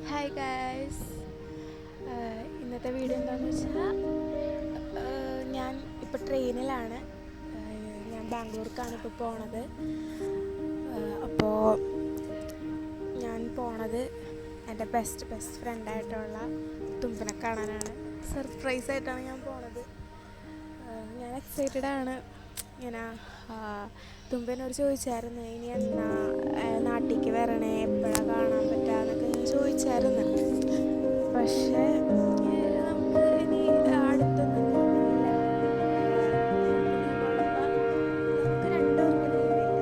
Hi guys, ഇന്നത്തെ video എന്താണെന്ന് വെച്ചാൽ ഞാൻ ഇപ്പോൾ ട്രെയിനിലാണ്. ഞാൻ ബാംഗ്ലൂർക്കാണ് ഇപ്പോൾ പോണത്. അപ്പോൾ ഞാൻ പോണത് എൻ്റെ ബെസ്റ്റ് ഫ്രണ്ടായിട്ടുള്ള തുമ്പിനെ കാണാനാണ്. സർപ്രൈസായിട്ടാണ് ഞാൻ പോണത്. ഞാൻ എക്സൈറ്റഡ് ആണ്. ഇങ്ങനെ തുമ്പനോട് ചോദിച്ചായിരുന്നു ഇനി എന്നാ നാട്ടിലേക്ക് വരണേ, എപ്പോഴാണ് കാണാൻ പറ്റുക എന്നൊക്കെ ഞാൻ ചോദിച്ചായിരുന്നു. പക്ഷേ നമുക്ക് ഇനി അടുത്തൊന്നും ലീവില്ല. നമുക്ക് രണ്ടുപേർക്കും ലീവില്ല.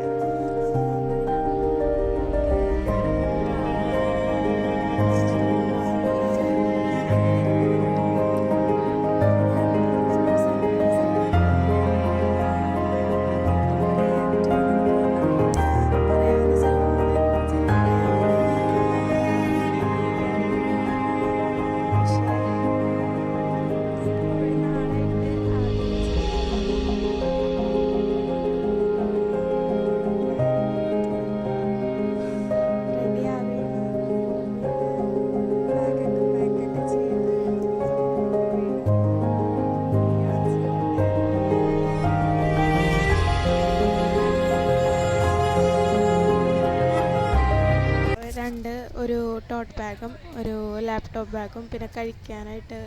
ഒരു ടോട്ട് ബാഗും ഒരു ലാപ്ടോപ്പ് ബാഗും പിന്നെ കഴിക്കാനായിട്ട്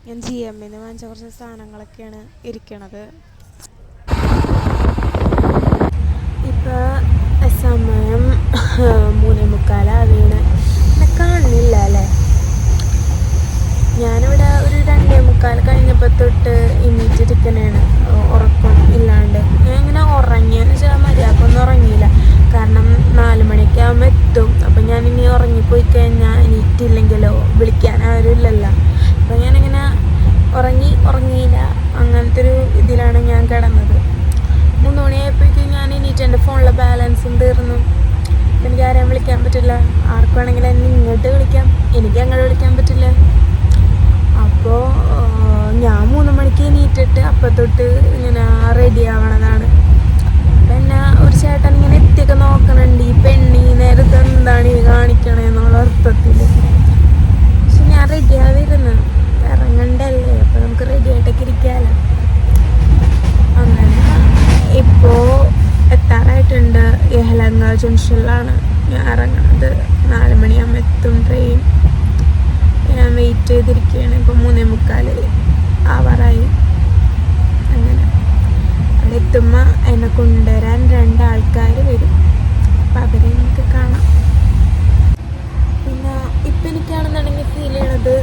ഞാൻ GMന്ന് വാങ്ങിച്ച കുറച്ച് സാധനങ്ങളൊക്കെയാണ് ഇരിക്കണത്. ഇപ്പോൾ സമയം 3:45 എന്നെ കാണുന്നില്ല അല്ലേ? ഞാനിവിടെ ഒരു 2:45 കഴിഞ്ഞപ്പോൾ തൊട്ട് എണീറ്റിരിക്കണേണ്, ഉറക്കം ഇല്ലാണ്ട്. ഞാൻ ഇങ്ങനെ ഉറങ്ങിയെന്ന് വെച്ചാൽ മര്യാദക്കൊന്നും ഉറങ്ങിയില്ല. കാരണം 4 മണിയൊക്കെ ആകുമ്പോൾ എത്തും. അപ്പം ഞാനിനി ഉറങ്ങിപ്പോയി കഴിഞ്ഞാൽ എണീറ്റില്ലെങ്കിലോ വിളിക്കാൻ ആരും ഇല്ലല്ലോ. അപ്പം ഞാനിങ്ങനെ ഉറങ്ങിയില്ല. അങ്ങനത്തെ ഒരു ഇതിലാണ് ഞാൻ കിടന്നത്. 3 മണിയായപ്പോഴേക്കും ഞാൻ എണീറ്റ്. എൻ്റെ ഫോണിലെ ബാലൻസും തീർന്നു. എനിക്ക് ആരെയും വിളിക്കാൻ പറ്റില്ല. ആർക്ക് വേണമെങ്കിലും എന്നെ ഇങ്ങോട്ട് വിളിക്കാം, എനിക്ക് അങ്ങോട്ട് വിളിക്കാൻ പറ്റില്ല. അപ്പോൾ ഞാൻ 3 മണിക്ക് എണീറ്റിട്ട് അപ്പം തൊട്ട് ഇങ്ങനെ റെഡി ആവണതാണ്. പിന്നെ ഒരു ചേട്ടൻ ഇങ്ങനെ എത്തിയൊക്കെ നോക്കണുണ്ട്, ഈ പെണ്ണി നേരത്തെ എന്താണ് ഈ കാണിക്കണേന്നുള്ള അർത്ഥത്തിൽ. പക്ഷെ ഞാൻ റെഡി ആവിരുന്നു, ഇറങ്ങണ്ടല്ലേ, അപ്പോൾ നമുക്ക് റെഡി ആയിട്ടൊക്കെ ഇരിക്കാമല്ലോ. അങ്ങനെ ഇപ്പോൾ എത്താറായിട്ടുണ്ട്. യഹ്ലങ്ക ജംഗ്ഷനിലാണ് ഞാൻ ഇറങ്ങണത്. 4 മണിയാകുമ്പോൾ എത്തും ട്രെയിൻ. ഞാൻ വെയിറ്റ് ചെയ്തിരിക്കുകയാണ്. ഇപ്പോൾ 3:45 ആവാറായി. അങ്ങനെ അവിടെ എത്തുമ്പോൾ എന്നെ കൊണ്ടുവരാൻ 2 ആൾക്കാർ വരും. അപ്പം അവരെ എനിക്ക് കാണാം. പിന്നെ ഇപ്പം എനിക്കാണെന്നുണ്ടെങ്കിൽ ഫീൽ ചെയ്യണത്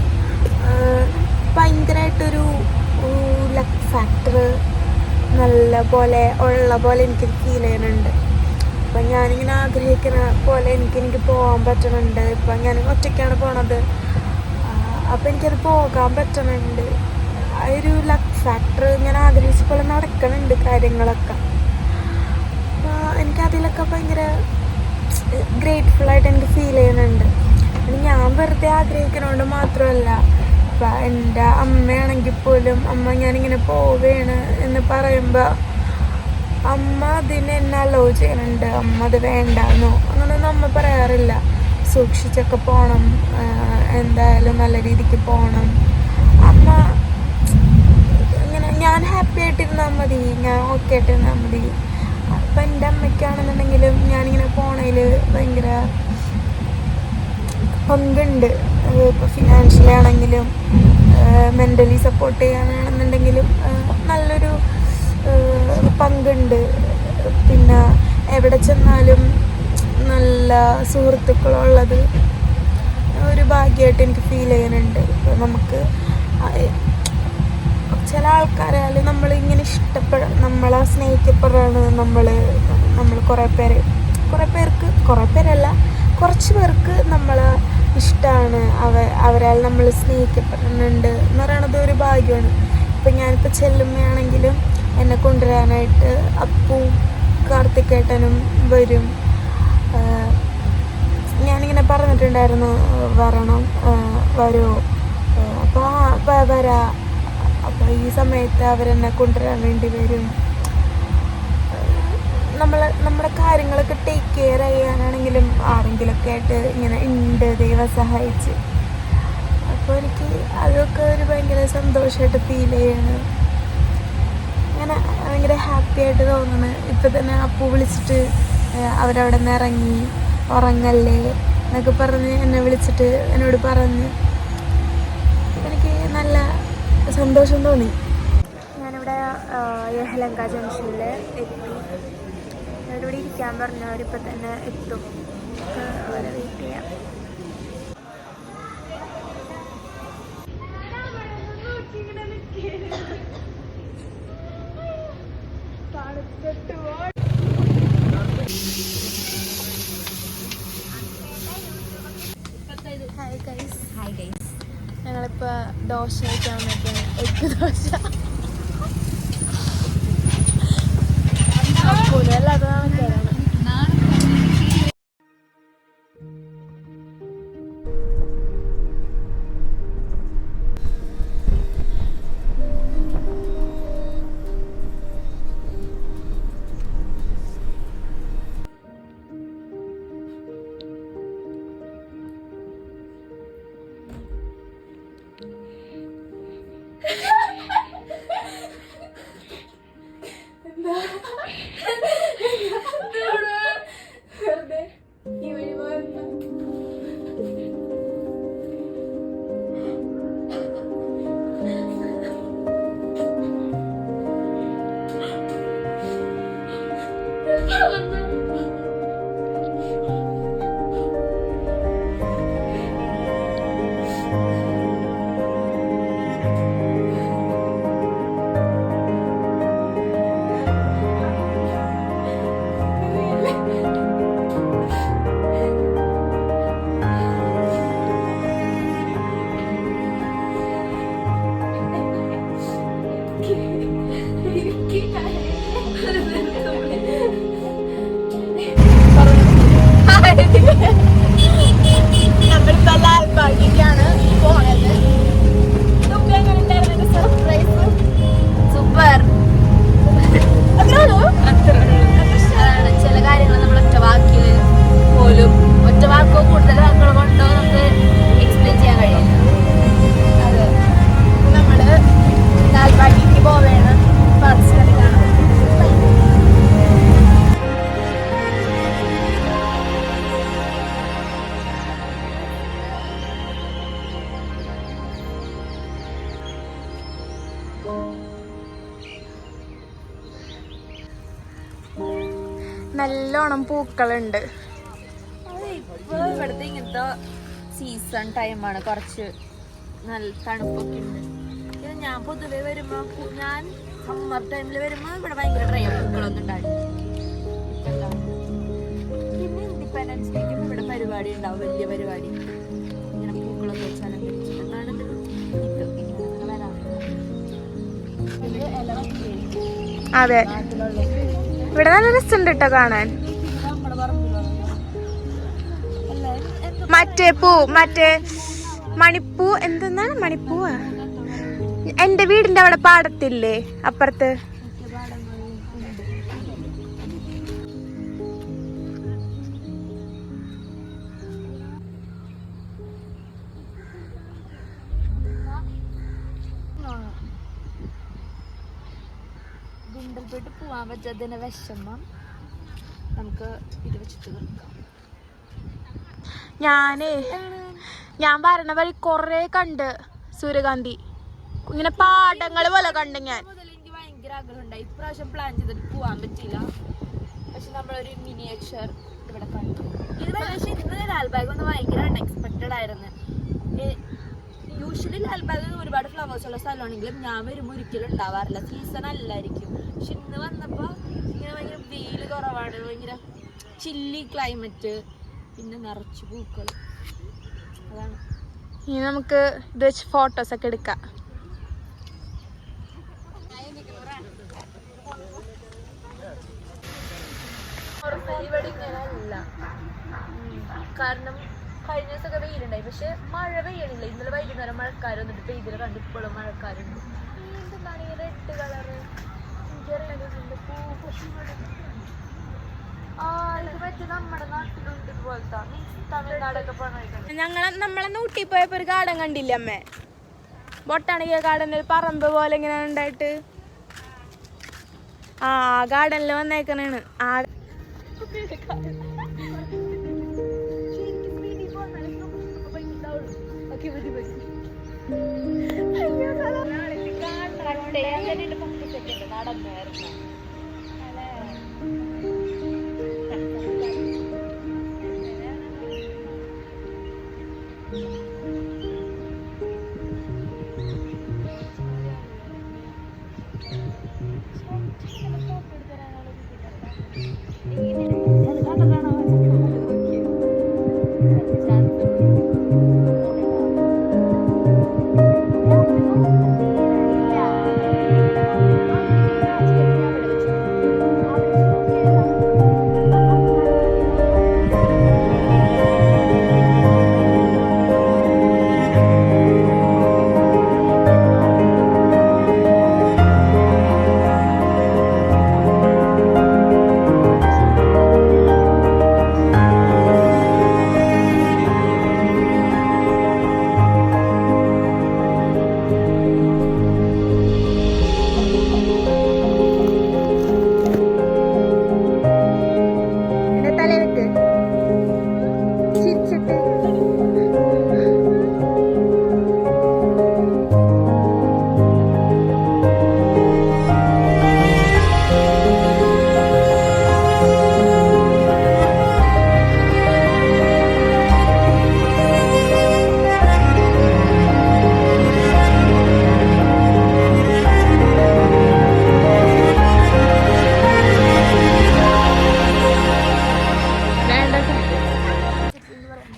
ഭയങ്കരമായിട്ടൊരു ലക്ക് ഫാക്ടർ നല്ല പോലെ ഉള്ള പോലെ എനിക്ക് ഫീൽ ചെയ്യുന്നുണ്ട്. അപ്പം ഞാനിങ്ങനെ ആഗ്രഹിക്കുന്ന പോലെ എനിക്ക് പോകാൻ പറ്റുന്നുണ്ട്. ഇപ്പം ഞാൻ ഒറ്റയ്ക്കാണ് പോണത്. അപ്പം എനിക്കത് പോകാൻ പറ്റുന്നുണ്ട്. ആ ഒരു ലക്ക് ഫാക്ടർ ഞാൻ ആഗ്രഹിച്ച പോലെ നടക്കണുണ്ട് കാര്യങ്ങളൊക്കെ. അപ്പോൾ എനിക്കതിലൊക്കെ ഭയങ്കര ഗ്രേറ്റ്ഫുള്ളായിട്ട് എനിക്ക് ഫീൽ ചെയ്യുന്നുണ്ട്. ഞാൻ വെറുതെ ആഗ്രഹിക്കുന്നതുകൊണ്ട് മാത്രമല്ല. ഇപ്പം എൻ്റെ അമ്മയാണെങ്കിൽ പോലും അമ്മ ഞാനിങ്ങനെ പോവുകയാണ് എന്ന് പറയുമ്പോൾ അമ്മ അതിന് എന്നെ അലോ ചെയ്യുന്നുണ്ട്. അമ്മ അത് വേണ്ടാന്നോ അങ്ങനെയൊന്നും അമ്മ പറയാറില്ല. സൂക്ഷിച്ചൊക്കെ പോകണം, എന്തായാലും നല്ല രീതിക്ക് പോകണം. അമ്മ ഇങ്ങനെ ഞാൻ ഹാപ്പി ആയിട്ടിരുന്നാൽ മതി, ഞാൻ ഓക്കെ ആയിട്ടിരുന്നാൽ മതി. അപ്പം എൻ്റെ അമ്മയ്ക്കാണെന്നുണ്ടെങ്കിലും ഞാനിങ്ങനെ പോണതിൽ ഭയങ്കര പങ്കുണ്ട്. ഇപ്പോൾ ഫിനാൻഷ്യലി ആണെങ്കിലും മെൻ്റലി സപ്പോർട്ട് ചെയ്യാനാണെന്നുണ്ടെങ്കിലും നല്ലൊരു പങ്കുണ്ട്. പിന്നെ എവിടെ ചെന്നാലും നല്ല സുഹൃത്തുക്കളുള്ളത് ഒരു ഭാഗ്യമായിട്ട് എനിക്ക് ഫീൽ ചെയ്യുന്നുണ്ട്. ഇപ്പോൾ നമുക്ക് ചില ആൾക്കാരാൽ നമ്മളിങ്ങനെ നമ്മളെ സ്നേഹിക്കപ്പെടുകയാണ്. നമ്മൾ കുറേ പേരല്ല കുറച്ച് പേർക്ക് നമ്മളെ ഇഷ്ടമാണ്. അവരാൽ നമ്മൾ സ്നേഹിക്കപ്പെടുന്നുണ്ട് എന്ന് പറയണത് ഒരു ഭാഗ്യമാണ്. ഇപ്പം ഞാനിപ്പോൾ ചെല്ലുമ്മയാണെങ്കിലും എന്നെ കൊണ്ടുവരാനായിട്ട് അപ്പും കാർത്തിക്കേട്ടനും വരും. ഞാനിങ്ങനെ പറഞ്ഞിട്ടുണ്ടായിരുന്നു വരുമോ. അപ്പോൾ വരാം. അപ്പോൾ ഈ സമയത്ത് അവരെന്നെ കൊണ്ടുവരാൻ വേണ്ടി വരും. നമ്മുടെ കാര്യങ്ങളൊക്കെ ടേക്ക് കെയർ ചെയ്യാനാണെങ്കിലും ആരെങ്കിലുമൊക്കെ ആയിട്ട് ഇങ്ങനെ ഉണ്ട്, ദൈവം സഹായിച്ച്. അപ്പോൾ എനിക്ക് അതൊക്കെ ഒരു ഭയങ്കര സന്തോഷമായിട്ട് ഫീൽ ചെയ്യണം. അങ്ങനെ ഭയങ്കര ഹാപ്പി ആയിട്ട് തോന്നുന്നു. ഇപ്പം തന്നെ അപ്പു വിളിച്ചിട്ട് അവരവിടെ നിന്ന് ഇറങ്ങി ഉറങ്ങല്ലേ എന്നൊക്കെ പറഞ്ഞ് എന്നെ വിളിച്ചിട്ട് എന്നോട് പറഞ്ഞ് എനിക്ക് നല്ല സന്തോഷം തോന്നി. ഞാനിവിടെ യഹലങ്ക ജംഗ്ഷനിൽ എത്തി. ഇവിടെ ഇരിക്കാൻ പറഞ്ഞവരിപ്പോൾ തന്നെ എത്തും. അവരെ വെയിറ്റ് ചെയ്യാം. ഹായ് ഗൈസ്, ഞങ്ങളിപ്പോൾ ദോശ കഴിക്കാൻ വന്നിട്ടാണ്. എഗ് ദോശ അല്ലാതെ വാങ്ങിക്കാനാണ്. നമ്മളിപ്പോൾ ലാൽബാഗിലേക്കാണ് പോണത്. Surprise super. ചില കാര്യങ്ങൾ നമ്മൾ ഒറ്റവാക്കിൽ പോലും ഒറ്റവാക്കോ കൂടുതൽ വാക്കുകൾ കൊണ്ടോ നമുക്ക് എക്സ്പ്ലെയിൻ ചെയ്യാൻ കഴിയില്ല. അത് നമ്മൾ ലാൽബാഗിലേക്ക് പോവേണം. പാർസലി കാണാം. നല്ലോണം പൂക്കളുണ്ട്. ഇപ്പോൾ ഇവിടുത്തെ ഇങ്ങനത്തെ സീസൺ ടൈമാണ്. കുറച്ച് നല്ല തണുപ്പൊക്കെ ഉണ്ട്. ഇത് ഞാൻ പൊതുവെ വരുമ്പോൾ ഞാൻ സമ്മർ ടൈമിൽ വരുമ്പോൾ ഇവിടെ ഭയങ്കര ഡ്രൈ പൂക്കളൊന്നും ഉണ്ടായിരുന്നു. പിന്നെ ഇൻഡിപെൻഡൻസ് ഡേക്കും ഇവിടെ പരിപാടി ഉണ്ടാവും, വലിയ പരിപാടി. ഇങ്ങനെ പൂക്കളൊക്കെ വെച്ചാലും എന്നാണ് അതെ, ഇവിടെ നല്ല രസമുണ്ട് കേട്ടോ കാണാൻ. മറ്റേ മണിപ്പൂ എന്തെന്നാണ് മണിപ്പൂവാ? എന്റെ വീടിന്റെ അവിടെ പാടത്തില്ലേ അപ്പുറത്ത്? ഗുണ്ടൽപേട്ട് പോവാൻ പറ്റാത്തതിന്റെ വിഷമം നമുക്ക് ഇത് വെച്ചിട്ട് കൊടുക്കാം. ഞാൻ വരണ വഴി കൊറേ കണ്ട് സൂര്യകാന്തി, ഇങ്ങനെ പാടങ്ങൾ പോലെ കണ്ട്. ഞാൻ എനിക്ക് ഭയങ്കര ആഗ്രഹം ഉണ്ടായി. ഇപ്രാവശ്യം പ്ലാൻ ചെയ്തിട്ട് പോവാൻ പറ്റില്ല. പക്ഷെ നമ്മളൊരു മിനിയേച്ചർ ഇവിടെ കണ്ടു. ഇത് പക്ഷേ ഇന്ന് ലാൽബാഗ് ഒന്ന് ഭയങ്കര അൺഎക്സ്പെക്റ്റഡ് ആയിരുന്നു. യൂഷ്വലി ലാൽബാഗ് ഒരുപാട് ഫ്ലവേഴ്സ് ഉള്ള സ്ഥലമാണെങ്കിലും ഞാൻ വരുമ്പോൾ ഒരിക്കലും ഉണ്ടാവാറില്ല. സീസൺ അല്ലായിരിക്കും. പക്ഷെ ഇന്ന് വന്നപ്പോൾ ഇങ്ങനെ ഭയങ്കര വെയിൽ കുറവാണ്, ഭയങ്കര ചില്ലി ക്ലൈമറ്റ്, പിന്നെ നിറച്ച് പൂക്കൾ. അതാണ്. ഇനി നമുക്ക് ഇത് വെച്ച് ഫോട്ടോസ് ഒക്കെ എടുക്കാം. ഇവിടെ ഇങ്ങനെ അല്ല, കാരണം കഴിഞ്ഞ ദിവസമൊക്കെ വെയിലുണ്ടായി. പക്ഷെ മഴ പെയ്യണില്ല. ഇന്നലെ വൈകുന്നേരം മഴക്കാർ വന്നിട്ട് പെയ്തിൽ കണ്ട് ഇപ്പോഴും മഴക്കാരുണ്ട്. എന്താണ് ഈ റെഡ് കളറ്? എനിക്കറിയാം. നമ്മുടെ നാട്ടിലുണ്ട് ഇതുപോലത്തെ തമിഴ്നാടൊക്കെ പോകണം. നമ്മളെ ഊട്ടി പോയപ്പോ ഒരു ഗാർഡൻ കണ്ടില്ലേ അമ്മേ? ബൊട്ടാണിക്കൽ ഗാർഡനിൽ പറമ്പ് പോലെ ഇങ്ങനെ ഉണ്ടായിട്ട് ആ ഗാർഡനിൽ വന്നേക്കണേണ്.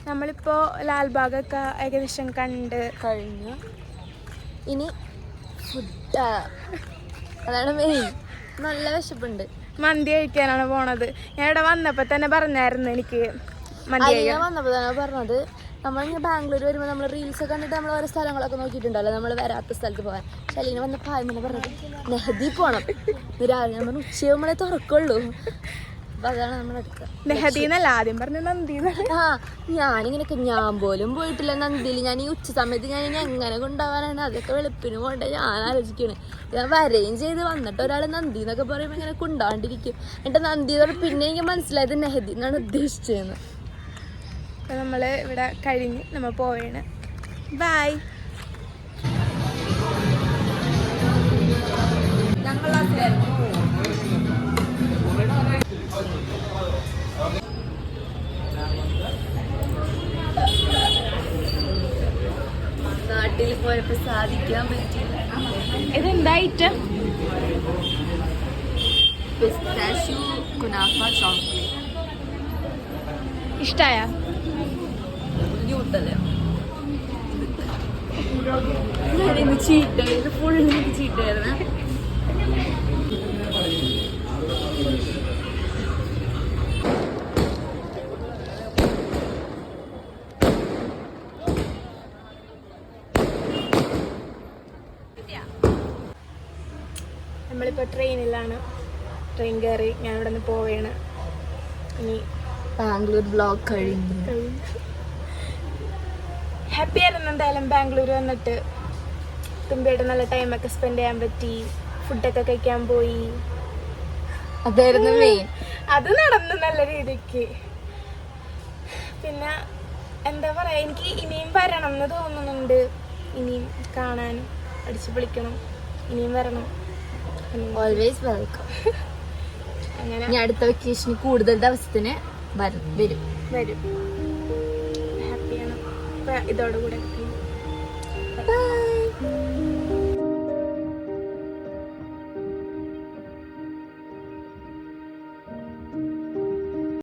നമ്മളിപ്പോ ലാൽബാഗൊക്കെ ഏകദേശം കണ്ട് കഴിഞ്ഞു. ഇനി ഫുഡ്, അതാണ് മെയിൻ. നല്ല വിശപ്പുണ്ട്. മന്തി കഴിക്കാനാണ് പോണത്. ഞാൻ ഇവിടെ വന്നപ്പോ തന്നെ പറഞ്ഞായിരുന്നു എനിക്ക് മന്തി കഴിക്കാൻ. വന്നപ്പോ തന്നെ പറഞ്ഞത് നമ്മളിങ്ങനെ ബാംഗ്ലൂർ വരുമ്പോൾ നമ്മൾ റീൽസ് കണ്ടിട്ട് നമ്മൾ ഓരോ സ്ഥലങ്ങളൊക്കെ നോക്കിയിട്ടുണ്ടല്ലോ, നമ്മൾ വരാത്ത സ്ഥലത്ത് പോകാൻ. ശലീന വന്ന പായ്മനെ പറഞ്ഞത് നെഹദി പോണം. രാവിലെ നമ്മൾ ഉച്ചയാകുമ്പോഴേ തുറക്കുള്ളൂ. അപ്പൊ അതാണ് നമ്മളെടുക്കുക. നെഹദീന്നല്ല ആദ്യം പറഞ്ഞ നന്ദി. ആ ഞാനിങ്ങനെയൊക്കെ ഞാൻ പോലും പോയിട്ടില്ല നന്ദിയിൽ. ഞാൻ ഈ ഉച്ച സമയത്ത് ഞാൻ ഇനി എങ്ങനെ കൊണ്ടുപോകാനാണ്? അതൊക്കെ വെളുപ്പിന് പോകണ്ടേ ഞാൻ ആലോചിക്കണേ. ഞാൻ വരെയും ചെയ്ത് വന്നിട്ട് ഒരാൾ നന്ദി എന്നൊക്കെ പറയുമ്പോൾ ഇങ്ങനെ കൊണ്ടാണ്ടിരിക്കും. എന്നിട്ട് നന്ദി എന്ന് പിന്നെ എനിക്ക് മനസ്സിലായത് നെഹദി എന്നാണ് ഉദ്ദേശിച്ചതെന്ന്. അപ്പൊ നമ്മള് ഇവിടെ കഴിഞ്ഞ് നമ്മ പോവാണ്. ബൈ. നാട്ടിൽ പോയപ്പോ സാധിക്കാൻ പറ്റില്ല. ഇതെന്താ ഐറ്റം? Pistachio kunafa chocolate. ഇഷ്ടായ? യൂട്ടല്ലേ ഞാനിന്ന് ചീറ്റായിരുന്നു. ഫുൾ ചീറ്റായിരുന്നു. നമ്മളിപ്പോൾ ട്രെയിനിലാണ്. ട്രെയിൻ കയറി ഞാൻ ഇവിടെ നിന്ന് പോവുകയാണ്. ഇനി ബാംഗ്ലൂർ ബ്ലോഗ് കഴിഞ്ഞു. ഹാപ്പി ആയിരുന്നു എന്തായാലും ബാംഗ്ലൂർ വന്നിട്ട്. തുമ്പിയായിട്ട് നല്ല ടൈമൊക്കെ സ്പെൻഡ് ചെയ്യാൻ പറ്റി. ഫുഡൊക്കെ കഴിക്കാൻ പോയി. അതായിരുന്നു മെയിൻ. അത് നടന്നു നല്ല രീതിക്ക്. പിന്നെ എന്താ പറയാ, എനിക്ക് ഇനിയും വരണം എന്ന് തോന്നുന്നുണ്ട്. ഇനിയും കാണാനും അടിച്ചു പൊളിക്കണം. ഇനിയും വരണം. Always welcome. അങ്ങനെ ഇനി അടുത്ത വെക്കേഷന് കൂടുതൽ ദിവസത്തിന് വരും. ഹാപ്പിയാണ്. ഇതോടുകൂടെ ബൈ.